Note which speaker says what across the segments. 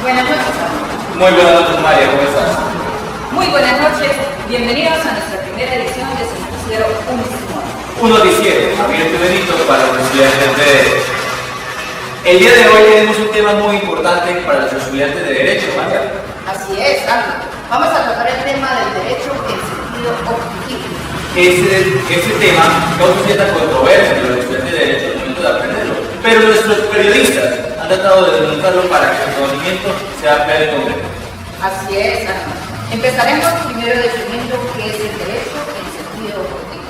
Speaker 1: Buenas noches, Arno.
Speaker 2: Muy buenas noches, María, ¿cómo estás?
Speaker 1: Muy buenas noches, bienvenidos a nuestra primera edición de su noticiero
Speaker 2: Un noticiero abierto y benito para los estudiantes de Derecho. El día de hoy tenemos un tema muy importante para los estudiantes de Derecho, María.
Speaker 1: Así es, Arno. Vamos a tratar el tema del derecho en sentido objetivo.
Speaker 2: Este tema causa cierta controversia entre los estudiantes de Derecho al momento de aprenderlo, pero nuestros periodistas han tratado de demostrarlo para que el conocimiento sea claro y concreto.
Speaker 1: Así es, Arno. Empezaremos primero definiendo qué es el derecho en sentido objetivo.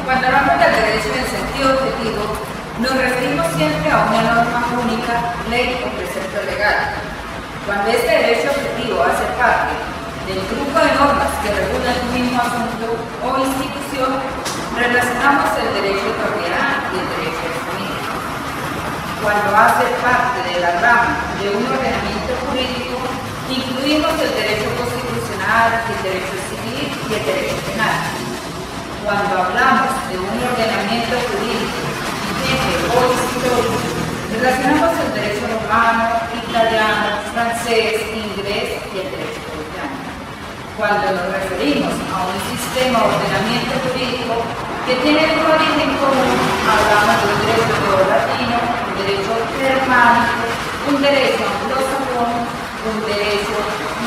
Speaker 1: Cuando hablamos del derecho en sentido objetivo, nos referimos siempre a una norma única, ley o precepto legal. Cuando este derecho objetivo hace parte del grupo de normas que regulan un mismo asunto o institución, relacionamos el derecho de propiedad y el derecho de familia. Cuando hace parte de la rama de un ordenamiento jurídico, incluimos el derecho constitucional, el derecho civil y el derecho penal. Cuando hablamos de un ordenamiento jurídico, vigente o histórico, relacionamos el derecho romano, italiano, francés, inglés y el derecho colombiano. Cuando nos referimos a un sistema de ordenamiento jurídico que tiene un origen común, hablamos del derecho latino, un derecho germánico, un derecho anglosajón, un derecho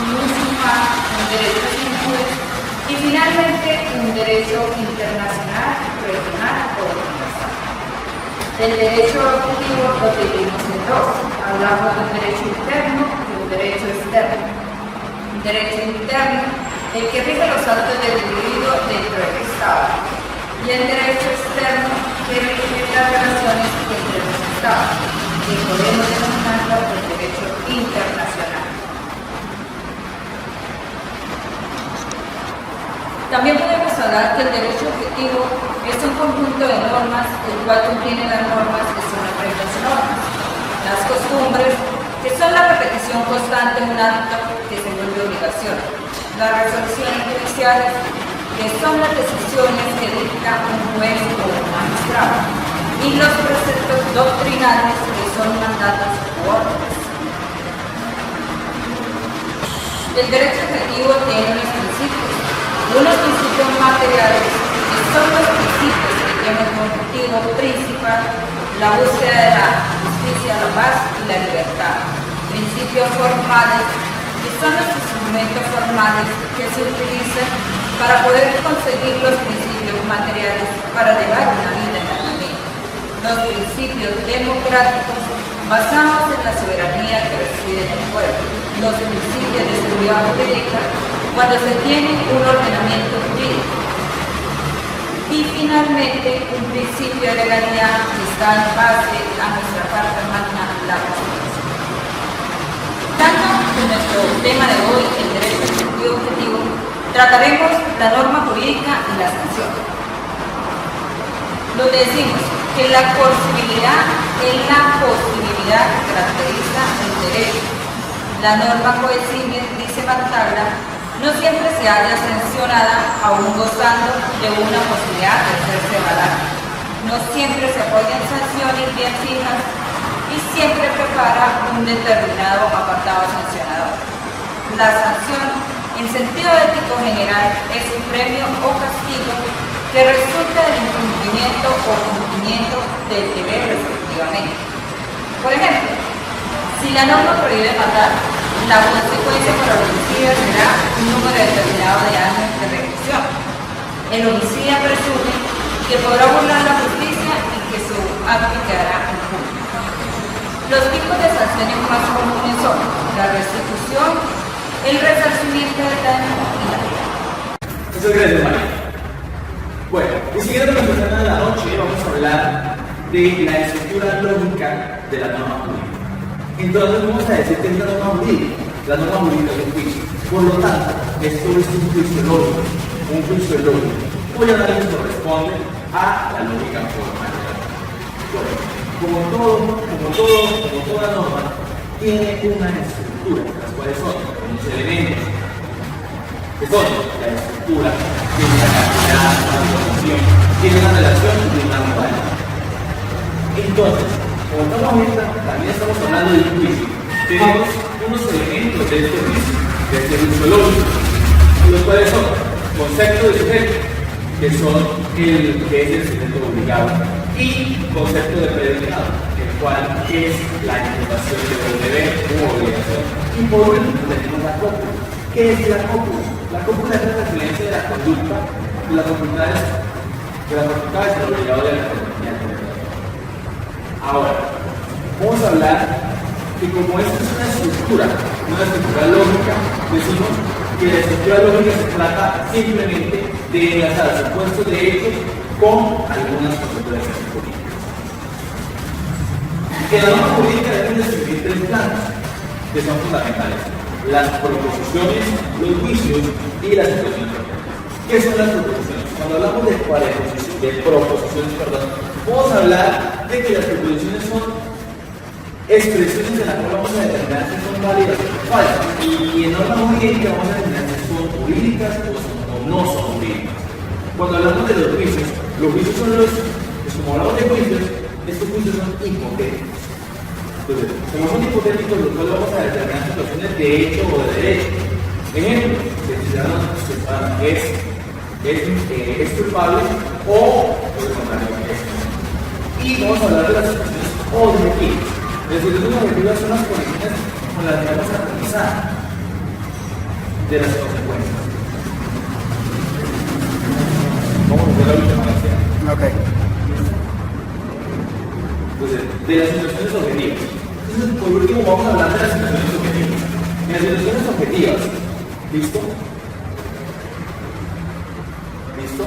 Speaker 1: musulmán, un derecho hindú y finalmente un derecho internacional, regional o universal. El derecho objetivo lo dividimos en dos. Hablamos de un derecho interno y un derecho externo. Un derecho interno, el que rige los actos del individuo dentro del Estado. Y el derecho externo, que rige las relaciones entre los Estados, que podemos denominarlo el derecho internacional. También podemos hablar que el derecho objetivo es un conjunto de normas, el cual contiene las normas que son las reglas normas, las costumbres, que son la repetición constante de un acto que se vuelve obligación, las resoluciones judiciales, que son las decisiones que dicta un juez o un magistrado, y los preceptos doctrinales, que son mandatos u órdenes. El derecho objetivo tiene unos principios materiales, que son los principios que tienen como objetivo principal la búsqueda de la justicia, la paz y la libertad. Principios formales, que son los instrumentos formales que se utilizan para poder conseguir los principios materiales para llevar una vida en armonía. Los principios democráticos, basados en la soberanía que reside en el pueblo. Los principios de seguridad jurídica, cuando se tiene un ordenamiento jurídico. Y finalmente, un principio de legalidad que está en base a nuestra Carta Magna, la Constitución. Tanto en nuestro tema de hoy, el derecho en sentido objetivo, trataremos la norma jurídica y la sanción. Donde decimos que la posibilidad es la posibilidad que caracteriza el derecho. La norma coercible, dice Martabla, no siempre se halla sancionada aún gozando de una posibilidad de hacerse valer. No siempre se apoyan sanciones bien fijas y siempre prepara un determinado apartado sancionador. La sanción, en sentido ético general, es un premio o castigo que resulta del incumplimiento o cumplimiento del deber respectivamente. Por ejemplo, si la norma prohíbe matar, la consecuencia para el homicida será un número determinado de años de reclusión. El homicida presume que podrá burlar la justicia y que su acto quedará impune. Los tipos de sanciones más comunes son la restitución, el resarcimiento del daño y la pena.
Speaker 2: Muchas gracias, María. Bueno, y siguiendo con nuestro tema de la noche, vamos a hablar de la estructura lógica de la norma jurídica. Entonces vamos a decir que es la norma jurídica. La norma jurídica es un juicio. Por lo tanto, esto es un juicio lógico. Un juicio lógico. Cuyo análisis corresponde a la lógica formal. Bueno, como toda norma, tiene una estructura, las cuales son unos elementos que son la estructura, tiene la cantidad, la información, tiene una relación y una modalidad. Entonces, como estamos viendo, también estamos hablando de un juicio. Tenemos unos elementos de este juicio, de este juicio lógico, los cuales son concepto de sujeto, que son el que es el sujeto obligado, y concepto de predicado, el cual es la imputación de un deber u obligación. Y por último tenemos la cópula. ¿Qué es la cópula? La cópula es la referencia de la conducta de las facultades del obligado de la comunidad. Ahora, vamos a hablar que como esta es una estructura lógica, decimos que la estructura lógica se trata simplemente de enlazar supuestos de hechos con algunas consecuencias políticas. En la norma jurídica deben describir tres planos que son fundamentales: las proposiciones, los juicios y las situaciones. ¿Qué son las proposiciones? Cuando hablamos de proposiciones, vamos a hablar de que las proposiciones son expresiones de las cuales vamos a determinar si son válidas o falsas. Y en norma jurídica vamos a determinar si son jurídicas o no son jurídicas. Cuando hablamos de los juicios son pues como hablamos de juicios, estos juicios son hipotéticos. Entonces, como son hipotéticos, los cuales vamos a determinar situaciones de hecho o de derecho. Ejemplo, si el ciudadano es culpable o por el contrario es. Y vamos a hablar de las situaciones objetivas. Las situaciones objetivas son las condiciones con las que vamos a realizar de las consecuencias. Vamos a hacer la última lección.
Speaker 3: Ok.
Speaker 2: Entonces, de las situaciones objetivas. Entonces, por último, vamos a hablar de las situaciones objetivas. En las situaciones objetivas, ¿listo? ¿Listo?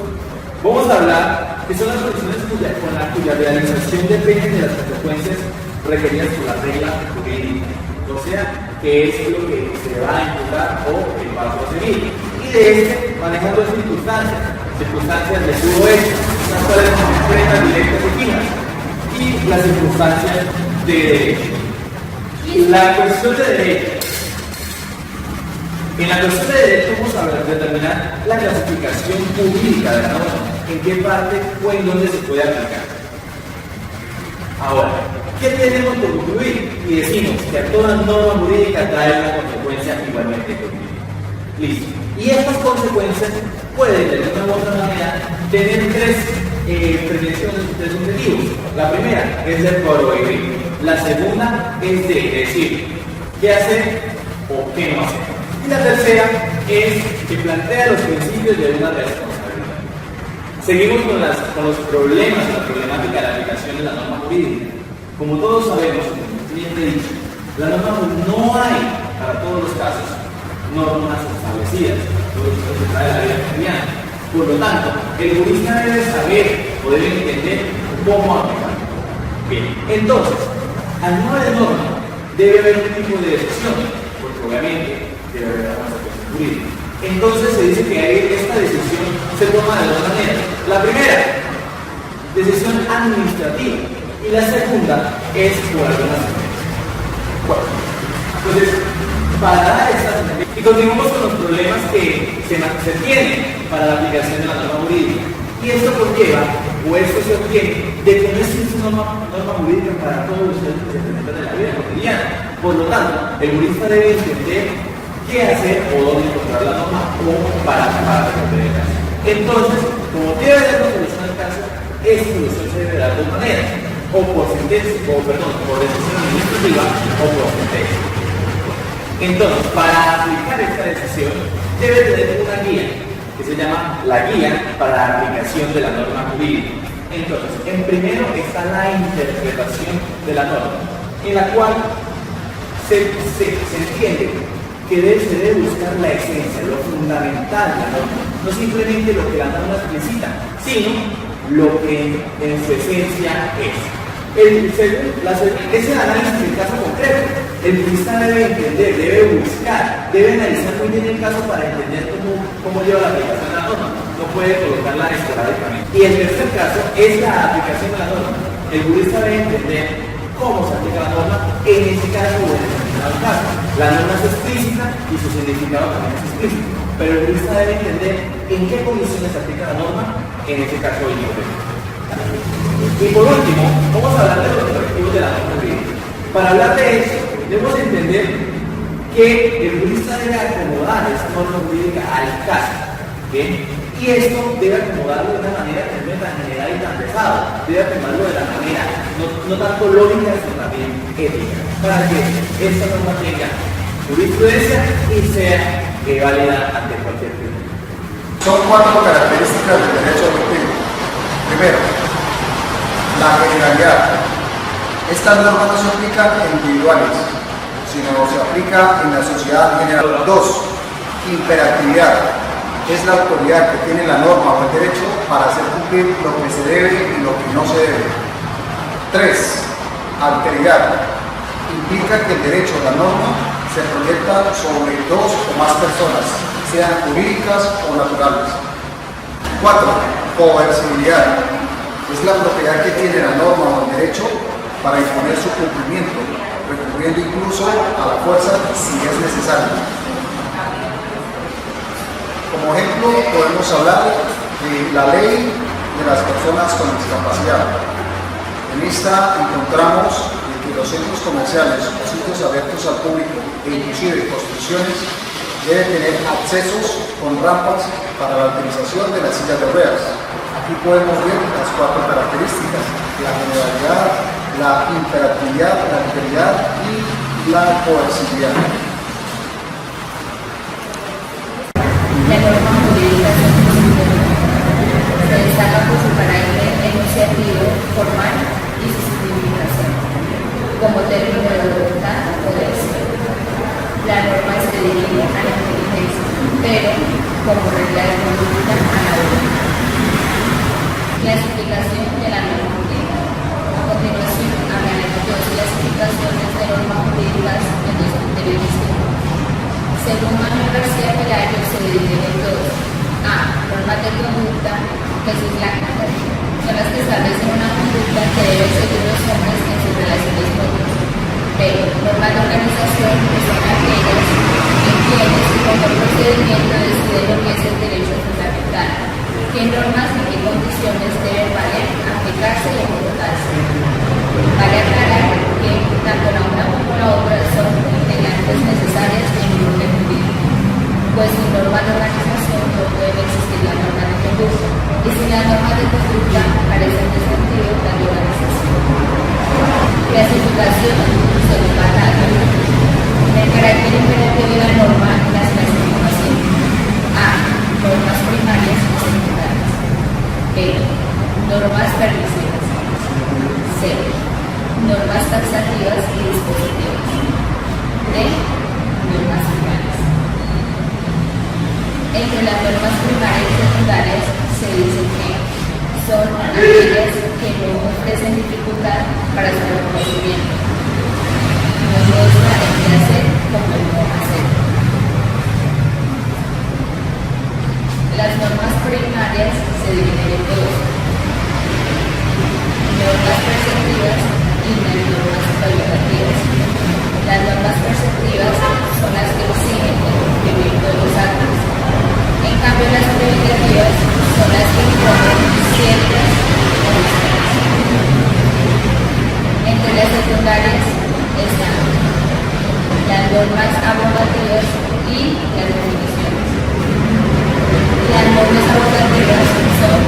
Speaker 2: Vamos a hablar que son las condiciones cuya realización depende de las consecuencias requeridas por la regla jurídica. O sea, que es lo que se va a imputar o el paso a seguir. Y de manejando las circunstancias de su hecho, las cuales son concretas, directas y fijas, y las circunstancias de derecho. La cuestión de derecho. En la cuestión de derecho vamos a determinar la clasificación jurídica de la norma, en qué parte o en dónde se puede aplicar. Ahora, ¿qué tenemos por concluir? Y decimos que a toda norma jurídica trae una consecuencia igualmente jurídica. Listo. Y estas consecuencias pueden, de una u otra manera, tener tres objetivos. La primera es de prohibir. La segunda es de decir qué hacer o qué no hacer. Y la tercera es que plantea los principios de una responsabilidad. Seguimos con los problemas y la problemática de la aplicación de la norma jurídica. Como todos sabemos, como bien he dicho, la norma no hay para todos los casos normas establecidas, todo esto se trae de la vida cotidiana. Por lo tanto, el jurista debe saber o debe entender cómo aplicar. Bien, entonces, al no haber norma, debe haber un tipo de decisión, porque obviamente debe haber una consecuencia jurídica. Entonces se dice que esta decisión se toma de dos maneras. La primera, decisión administrativa, y la segunda es por alguna sentencia. Bueno, entonces, para dar esta sentencia, y continuamos con los problemas que se tienen para la aplicación de la norma jurídica. Y esto conlleva, o esto se obtiene, de que no existe norma jurídica para todos los hechos que se presentan en la vida cotidiana. Por lo tanto, el jurista debe entender qué hacer o dónde encontrar la norma o para resolver el caso. Entonces, como debe haber una solución al caso, esta solución se debe dar de dos maneras: o por sentencia, por decisión administrativa o por sentencia. Entonces, para aplicar esta decisión, debe tener una guía que se llama la guía para la aplicación de la norma jurídica. Entonces, en primero está la interpretación de la norma, en la cual se entiende que se debe buscar la esencia, lo fundamental de la norma, no simplemente lo que la norma explicita, sino lo que en su esencia es. Ese análisis del caso concreto, el jurista debe entender, debe buscar, debe analizar muy bien el caso para entender cómo lleva la aplicación de la norma. No puede colocarla esporádicamente. Y el tercer caso es la aplicación de la norma. El jurista debe entender cómo se aplica la norma en ese caso o en determinado caso. La norma es explícita y su significado también es explícito, pero el jurista debe entender en qué condiciones se aplica la norma en ese caso hipotético. Y por último, vamos a hablar de los objetivos de la norma jurídica. Para hablar de eso, debemos entender que el jurista debe acomodar esa norma jurídica al caso, ¿bien? Y esto debe acomodarlo de una manera que no es tan general y tan pesado, debe acomodarlo de la manera no tanto lógica, sino también ética, para que esta norma tenga jurisprudencia y sea válida ante cualquier tribunal.
Speaker 3: Son 4 características del derecho adoptivo. Primero, la generalidad. Estas normas no se aplican en individuales, sino se aplica en la sociedad en general. 2. Imperatividad. Es la autoridad que tiene la norma o el derecho para hacer cumplir lo que se debe y lo que no se debe. 3. Alteridad. Implica que el derecho o la norma se proyecta sobre 2 o más personas, sean jurídicas o naturales. 4. Coercibilidad. Es la propiedad que tiene la norma o el derecho para imponer su cumplimiento, recurriendo incluso a la fuerza si es necesario. Como ejemplo, podemos hablar de la ley de las personas con discapacidad. En esta encontramos que los centros comerciales o sitios abiertos al público e inclusive construcciones deben tener accesos con rampas para la utilización de las sillas de ruedas. Aquí podemos ver las 4 características: la generalidad, la imperatividad, la alteridad y la coercibilidad.
Speaker 1: La norma jurídica se destaca por su carácter enunciativo, formal y su significación, como término de voluntad o deseo. La norma se dirige a la inteligencia, pero como regla de conducta a la voluntad. Clasificación de la norma jurídica. A continuación, hablaremos de 2 clasificaciones de normas jurídicas en 2 criterios distintos. Según Manuel García Pelayo, se dividen en 2. A. Normas de conducta, que son las que establecen una conducta que deben seguir los hombres en sus relaciones mutuas. B. Normas de organización, que son aquellas en quienes y con el procedimiento deciden lo que es el derecho fundamental. ¿Qué normas y qué condiciones deben valer, aplicarse y ejecutarse? Vale aclarar que tanto la una como la otra son integrantes necesarias en un orden jurídico, pues sin normas de organización no pueden existir las normas de conducta, y sin las normas de conducta carecen de sentido la organización. Clasificación según Batalla. El carácter imperativo de la norma y las clasificaciones. A. Normas primarias y secundarias. B. Normas permisivas. C. Normas taxativas y dispositivas. D. Normas finales. Entre las normas primarias y secundarias se dice que son aquellas que no ofrecen dificultad para su reconocimiento. No muestran el qué hacer como el no hacer. Las normas primarias se dividen en 2: normas preceptivas y las normas facultativas. Las normas preceptivas son las que exigen el cumplimiento de los actos. En cambio, las facultativas son las que imponen ciertas condiciones. Entre las secundarias están las normas abrogativas y las definiciones. Las normas abrogativas son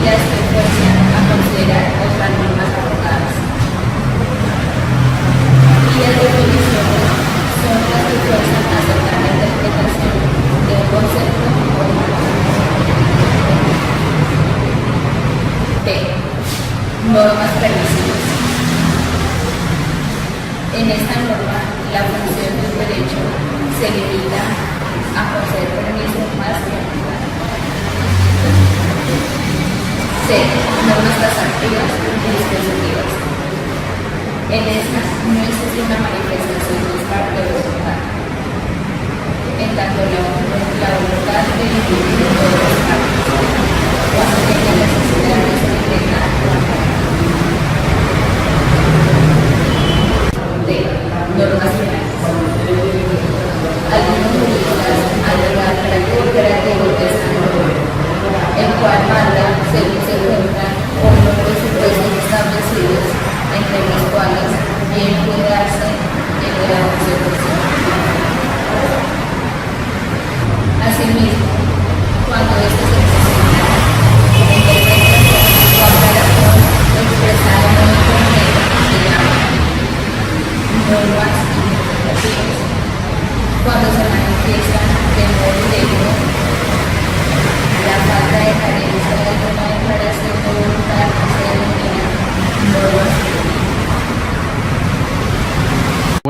Speaker 1: las que fuerzan a considerar otras normas abrogadas. Y las definiciones son las que fuerzan a aceptar la interpretación de un concepto o una B. Normas permisivas. En esta norma, la función del derecho se limita a conceder permisos más tiempo. C. Normas taxativas y dispositivas. En estas no existe una manifestación de parte de voluntad. En tanto, la voluntad del individuo de los partes, cuando tenga necesidad de solicitar D. Normas finales. Algunos juristas alegan carácter imperativo de esta norma, el cual manda, según se cuentan,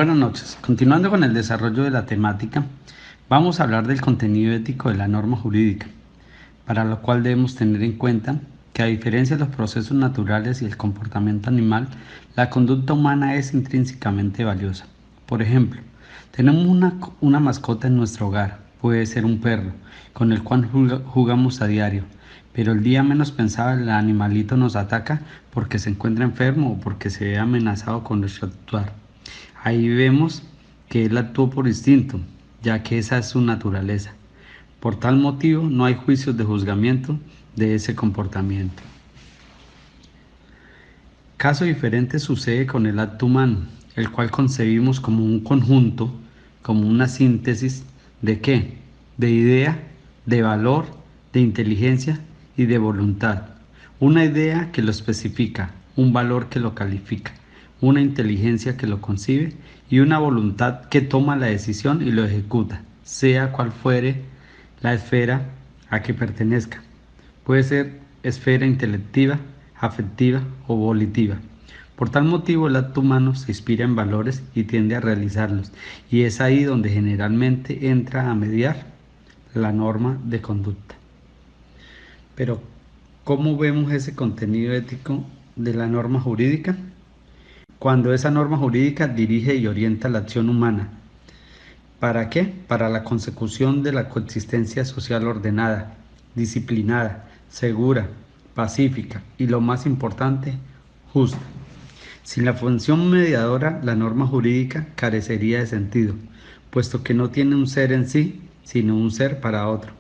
Speaker 4: Buenas noches. Continuando con el desarrollo de la temática, vamos a hablar del contenido ético de la norma jurídica, para lo cual debemos tener en cuenta que a diferencia de los procesos naturales y el comportamiento animal, la conducta humana es intrínsecamente valiosa. Por ejemplo, tenemos una mascota en nuestro hogar, puede ser un perro, con el cual jugamos a diario, pero el día menos pensado el animalito nos ataca porque se encuentra enfermo o porque se ve amenazado con nuestro actuar. Ahí vemos que él actuó por instinto, ya que esa es su naturaleza. Por tal motivo, no hay juicios de juzgamiento de ese comportamiento. Caso diferente sucede con el acto humano, el cual concebimos como un conjunto, como una síntesis ¿de qué? De idea, de valor, de inteligencia y de voluntad. Una idea que lo especifica, un valor que lo califica, una inteligencia que lo concibe y una voluntad que toma la decisión y lo ejecuta, sea cual fuere la esfera a que pertenezca. Puede ser esfera intelectiva, afectiva o volitiva. Por tal motivo, el acto humano se inspira en valores y tiende a realizarlos, y es ahí donde generalmente entra a mediar la norma de conducta. Pero, ¿cómo vemos ese contenido ético de la norma jurídica? Cuando esa norma jurídica dirige y orienta la acción humana. ¿Para qué? Para la consecución de la coexistencia social ordenada, disciplinada, segura, pacífica y, lo más importante, justa. Sin la función mediadora, la norma jurídica carecería de sentido, puesto que no tiene un ser en sí, sino un ser para otro.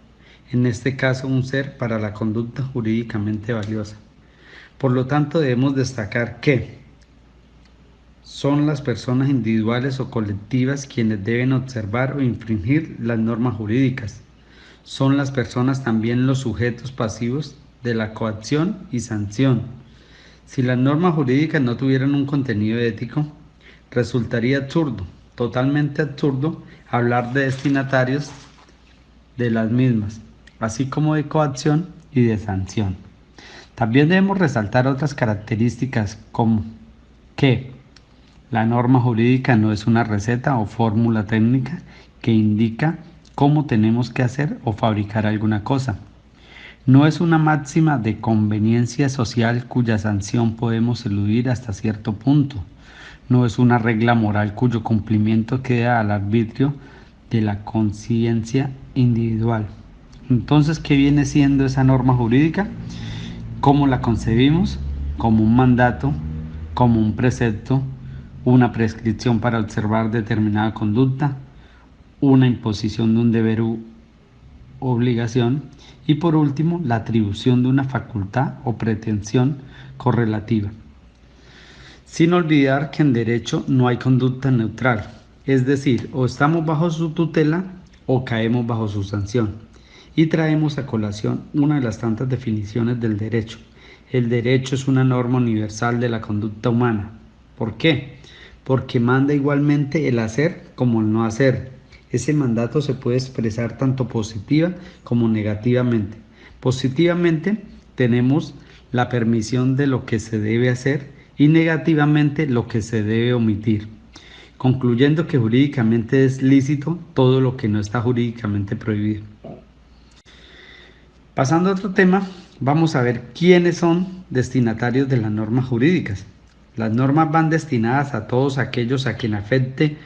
Speaker 4: En este caso, un ser para la conducta jurídicamente valiosa. Por lo tanto, debemos destacar que son las personas individuales o colectivas quienes deben observar o infringir las normas jurídicas. Son las personas también los sujetos pasivos de la coacción y sanción. Si las normas jurídicas no tuvieran un contenido ético, resultaría absurdo, totalmente absurdo, hablar de destinatarios de las mismas, así como de coacción y de sanción. También debemos resaltar otras características como que la norma jurídica no es una receta o fórmula técnica que indica cómo tenemos que hacer o fabricar alguna cosa. No es una máxima de conveniencia social cuya sanción podemos eludir hasta cierto punto. No es una regla moral cuyo cumplimiento queda al arbitrio de la conciencia individual. Entonces, ¿qué viene siendo esa norma jurídica? ¿Cómo la concebimos? Como un mandato, como un precepto, una prescripción para observar determinada conducta, una imposición de un deber u obligación y, por último, la atribución de una facultad o pretensión correlativa. Sin olvidar que en derecho no hay conducta neutral, es decir, o estamos bajo su tutela o caemos bajo su sanción. Y traemos a colación una de las tantas definiciones del derecho. El derecho es una norma universal de la conducta humana. ¿Por qué? Porque manda igualmente el hacer como el no hacer. Ese mandato se puede expresar tanto positiva como negativamente. Positivamente tenemos la permisión de lo que se debe hacer y negativamente lo que se debe omitir, concluyendo que jurídicamente es lícito todo lo que no está jurídicamente prohibido. Pasando a otro tema, vamos a ver quiénes son destinatarios de las normas jurídicas. Las normas van destinadas a todos aquellos a quien afecte,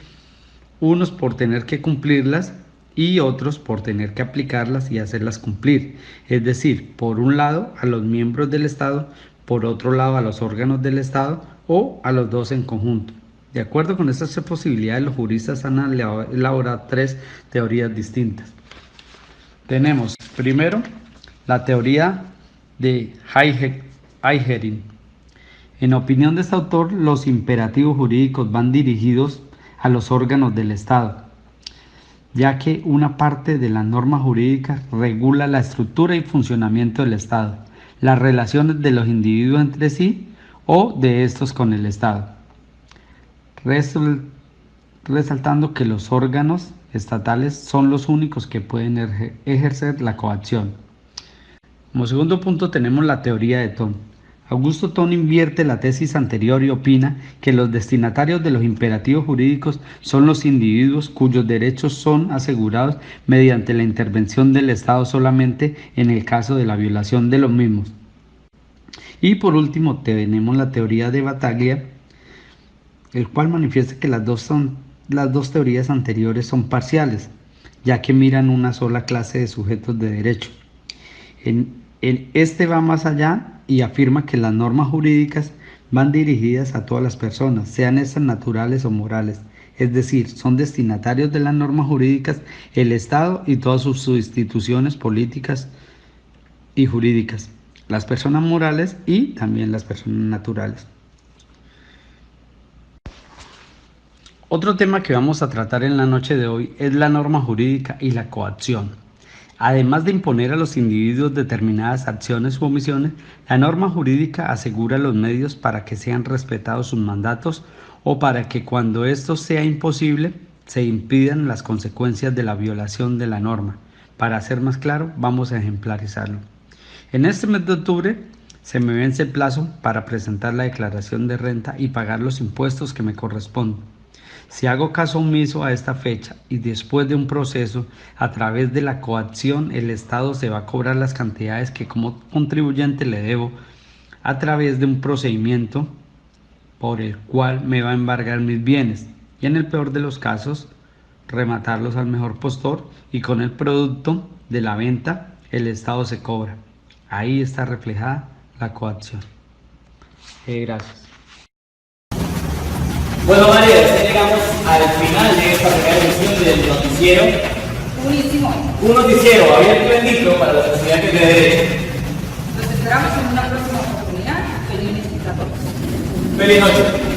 Speaker 4: unos por tener que cumplirlas y otros por tener que aplicarlas y hacerlas cumplir. Es decir, por un lado a los miembros del Estado, por otro lado a los órganos del Estado o a los dos en conjunto. De acuerdo con estas tres posibilidades, los juristas han elaborado tres teorías distintas. Tenemos primero la teoría de Heidegger. En opinión de este autor, los imperativos jurídicos van dirigidos a los órganos del Estado, ya que una parte de las normas jurídicas regula la estructura y funcionamiento del Estado, las relaciones de los individuos entre sí o de estos con el Estado, resaltando que los órganos estatales son los únicos que pueden ejercer la coacción. Como segundo punto tenemos la teoría de Thom. Augusto Ton invierte la tesis anterior y opina que los destinatarios de los imperativos jurídicos son los individuos cuyos derechos son asegurados mediante la intervención del Estado solamente en el caso de la violación de los mismos. Y por último tenemos la teoría de Battaglia, el cual manifiesta que las dos teorías anteriores son parciales, ya que miran una sola clase de sujetos de derecho. Este va más allá y afirma que las normas jurídicas van dirigidas a todas las personas, sean estas naturales o morales, es decir, son destinatarios de las normas jurídicas el Estado y todas sus instituciones políticas y jurídicas, las personas morales y también las personas naturales. Otro tema que vamos a tratar en la noche de hoy es la norma jurídica y la coacción. Además de imponer a los individuos determinadas acciones u omisiones, la norma jurídica asegura los medios para que sean respetados sus mandatos o para que cuando esto sea imposible se impidan las consecuencias de la violación de la norma. Para ser más claro, vamos a ejemplarizarlo. En este mes de octubre se me vence el plazo para presentar la declaración de renta y pagar los impuestos que me corresponden. Si hago caso omiso a esta fecha y después de un proceso a través de la coacción, el Estado se va a cobrar las cantidades que como contribuyente le debo a través de un procedimiento por el cual me va a embargar mis bienes y en el peor de los casos rematarlos al mejor postor y con el producto de la venta el Estado se cobra. Ahí está reflejada la coacción. Gracias.
Speaker 2: Bueno, María, ya llegamos al final de esta primera edición del noticiero.
Speaker 1: Buenísimo.
Speaker 2: Un noticiero abierto y bendito para los estudiantes de Derecho.
Speaker 1: Los esperamos en una próxima oportunidad. Feliz noche a todos.
Speaker 2: Feliz noche.